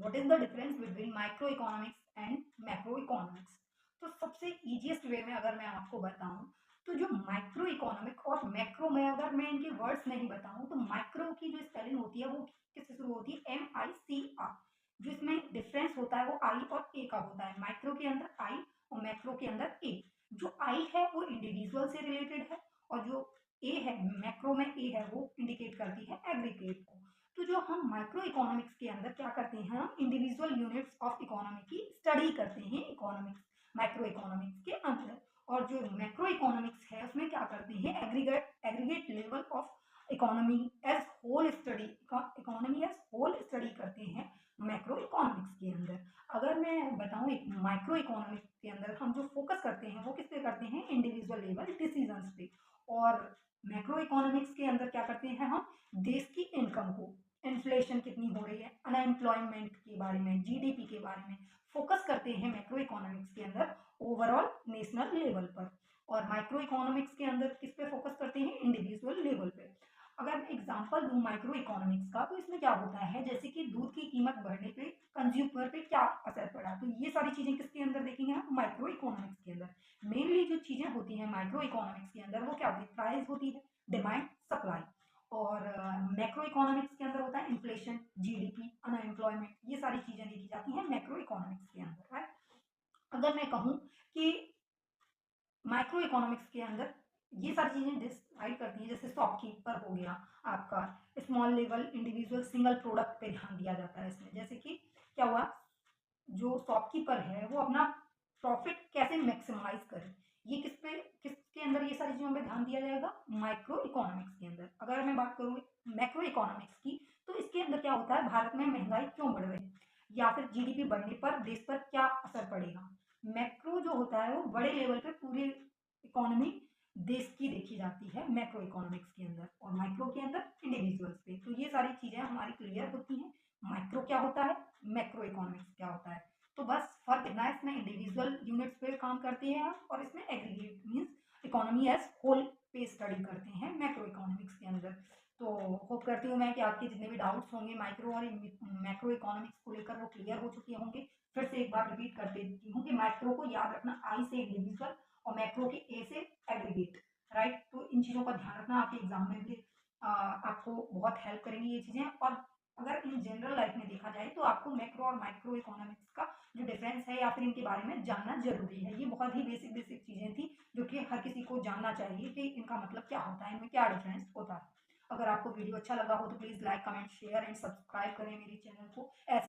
What is the difference between micro economics and macro economics. तो सबसे easiest way में अगर मैं आपको बताऊं तो जो माइक्रो इकोनॉमिक और मैक्रो में अगर मैं इनके वर्ड्स नहीं बताऊं तो माइक्रो की जो स्पेलिंग होती है वो किससे शुरू होती है, MICR। जो इसमें डिफरेंस होता है वो आई और ए का होता है। माइक्रो के अंदर आई और मैक्रो के अंदर ए। जो आई है वो इंडिविजुअल से रिलेटेड है और जो ए है मैक्रो में ए है वो इंडिकेट करती है एग्रीगेट को। तो जो हम माइक्रो इकोनॉमिक्स के अंदर क्या करते हैं, हम इंडिविजुअल यूनिट्स ऑफ इकोनॉमी की स्टडी करते हैं इकोनॉमिक्स माइक्रो इकोनॉमिक्स के अंदर। और जो मैक्रो इकोनॉमिक्स है उसमें क्या करते हैं, aggregate level of economy as whole study, economy as whole study करते हैं मैक्रो इकोनॉमिक्स के अंदर। अगर मैं बताऊं एक माइक्रो इकोनॉमिक्स के अंदर हम जो फोकस करते हैं वो किस पे करते हैं, इंडिविजुअल लेवल डिसीजंस पे। और मैक्रो इकोनॉमिक्स के अंदर क्या करते हैं, हम देश की इनकम को, इन्फ्लेशन कितनी हो रही है, अनएम्प्लॉयमेंट के बारे में, जीडीपी के बारे में फोकस करते हैं मैक्रो इकोनॉमिक्स के अंदर ओवरऑल नेशनल लेवल पर। और माइक्रो इकोनॉमिक्स के अंदर किस पे फोकस करते हैं, इंडिविजुअल लेवल पे। अगर मैं एग्जांपल दूं माइक्रो इकोनॉमिक्स का तो इसमें क्या होता है, जैसे कि दूध की कीमत बढ़ने पे कंज्यूमर पे क्या असर पड़ा, तो ये सारी चीजें किसके अंदर देखेंगे हम, माइक्रो इकोनॉमिक्स के अंदर। मेनली जो चीजें होती हैं माइक्रो इकोनॉमिक्स के अंदर वो क्या होती है, प्राइस होती है, डिमांड, सप्लाई। और मैक्रो इकोनॉमिक्स के अंदर होता है इन्फ्लेशन, जीडीपी, अनएम्प्लॉयमेंट, ये सारी चीजें देखी जाती हैं मैक्रो इकोनॉमिक्स के अंदर, राइट। अगर मैं कहूँ कि माइक्रो इकोनॉमिक्स के अंदर ये सारी चीजें डिसाइड करती हैं, जैसे शॉपकीपर हो गया आपका, small level individual single product पे ध्यान दिया जाता है इसमें। जैसे कि क्या हुआ, जो शॉपकीपर है वो अपना प्रॉफिट कैसे मैक्सिमाइज करे, ये किसके अंदर ये सारी चीजों पे ध्यान दिया जाएगा, माइक्रो इकोनॉमिक्स के अंदर। अगर मैं बात करूँ मैक्रो इकोनॉमिक्स की तो इसके अंदर क्या होता है, भारत में महंगाई क्यों बढ़ रही है या फिर जीडीपी बढ़ने पर देश पर क्या असर पड़ेगा। मैक्रो जो होता है वो बड़े लेवल पे पूरी इकोनॉमी देश की देखी जाती है मैक्रो इकोनॉमिक्स के अंदर, और माइक्रो के अंदर इंडिविजुअल्स पे। तो ये सारी चीजें हमारी क्लियर होती हैं, माइक्रो क्या होता है, मैक्रो इकोनॉमिक्स क्या होता है। तो बस फर्क इतना है, इसमें इंडिविजुअल यूनिट्स पे काम करते हैं और इसमें aggregate means economy as whole पे स्टडी करते हैं मैक्रो इकोनॉमिक्स के अंदर। तो होप करती हूँ मैं कि आपके जितने भी डाउट्स होंगे माइक्रो और मैक्रो इकोनॉमिक्स को लेकर वो क्लियर हो चुके होंगे। फिर से एक बार रिपीट कर देती हूँ कि माइक्रो को याद रखना आई से इंडिविजुअल और मैक्रो के ए से एग्रीगेट, राइट। तो इन चीज़ों का ध्यान रखना, आपके एग्जाम में भी आपको बहुत हेल्प करेंगी ये चीज़ें। और अगर इन जनरल लाइफ में देखा जाए तो आपको मैक्रो और माइक्रो इकोनॉमिक्स का जो डिफरेंस है या फिर इनके बारे में जानना जरूरी है। ये बहुत ही बेसिक बेसिक चीज़ें थी जो कि हर किसी को जानना चाहिए कि इनका मतलब क्या होता है, इनमें क्या डिफरेंस होता है। अगर आपको वीडियो अच्छा लगा हो तो please like, comment, share and subscribe करें मेरे चैनल को। ऐसे